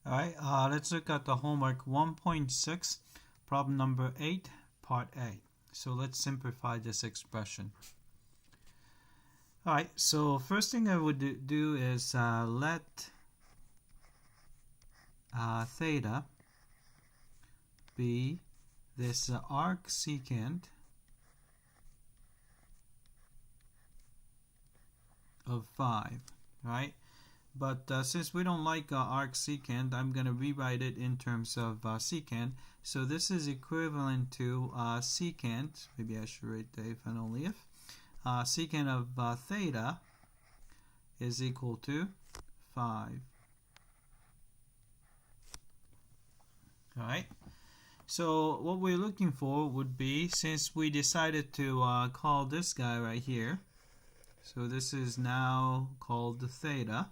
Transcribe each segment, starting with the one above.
Alright, let's look at the homework 1.6, problem number 8, part A. So let's simplify this expression. Alright, so first thing I would do is let theta be this arc secant of 5, right? But since we don't like arc secant, I'm going to rewrite it in terms of secant. So this is equivalent to secant, maybe I should write the if and only if. Secant of theta is equal to 5. Alright, so what we're looking for would be, since we decided to call this guy right here, so this is now called the theta.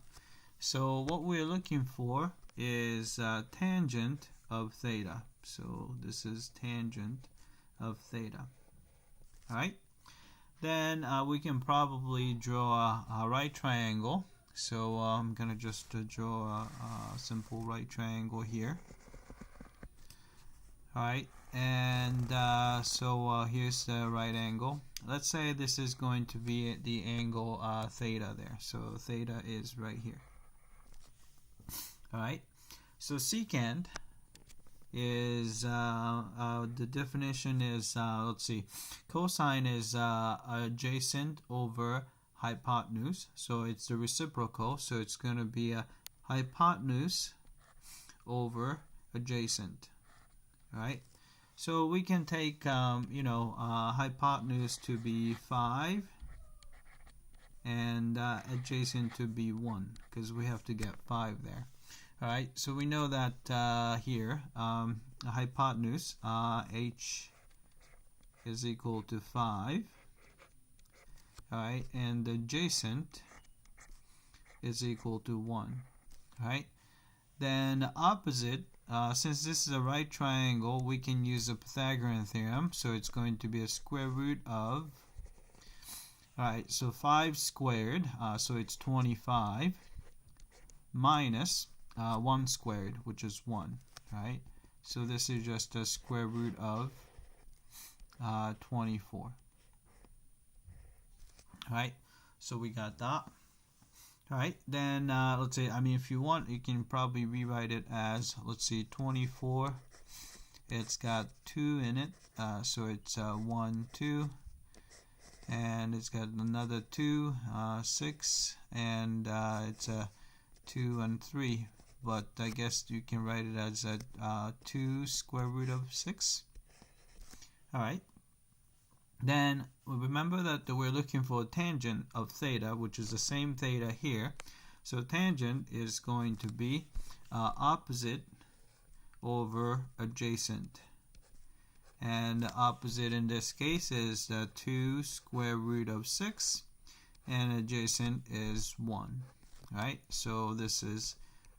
So what we're looking for is tangent of theta. So this is tangent of theta. Alright, then we can probably draw a right triangle. So I'm going to just draw a simple right triangle here. Alright, and so here's the right angle. Let's say this is going to be the angle theta there. So theta is right here. Alright, so secant is, the definition is, let's see, cosine is adjacent over hypotenuse. So it's the reciprocal, so it's going to be a hypotenuse over adjacent. Right, so we can take hypotenuse to be 5 and adjacent to be 1 because we have to get 5 there. Alright, so we know that here hypotenuse h is equal to 5. Alright, and adjacent is equal to 1. Alright, then opposite, since this is a right triangle, we can use the Pythagorean theorem. So it's going to be a square root of, alright, so 5 squared, so it's 25, minus 1 squared, which is 1, right? So this is just a square root of 24. Alright, so we got that. Alright, then let's say, if you want, you can probably rewrite it as, let's see, 24. It's got 2 in it, so it's 1, 2. And it's got another 2, 6. And it's 2 and 3. But I guess you can write it as a 2 square root of 6. Alright. Then remember that we're looking for a tangent of theta, which is the same theta here. So tangent is going to be opposite over adjacent. And the opposite in this case is the 2 square root of 6. And adjacent is 1. Right? So this is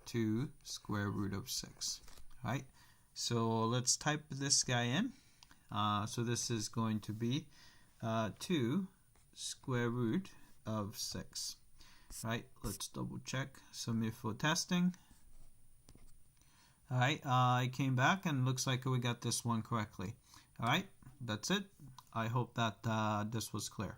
2 square root of 6. Right? So let's type this guy in. So this is going to be 2 square root of 6. Right, let's double check, submit for testing. Alright, I came back and looks like we got this one correctly. Alright, that's it. I hope that this was clear.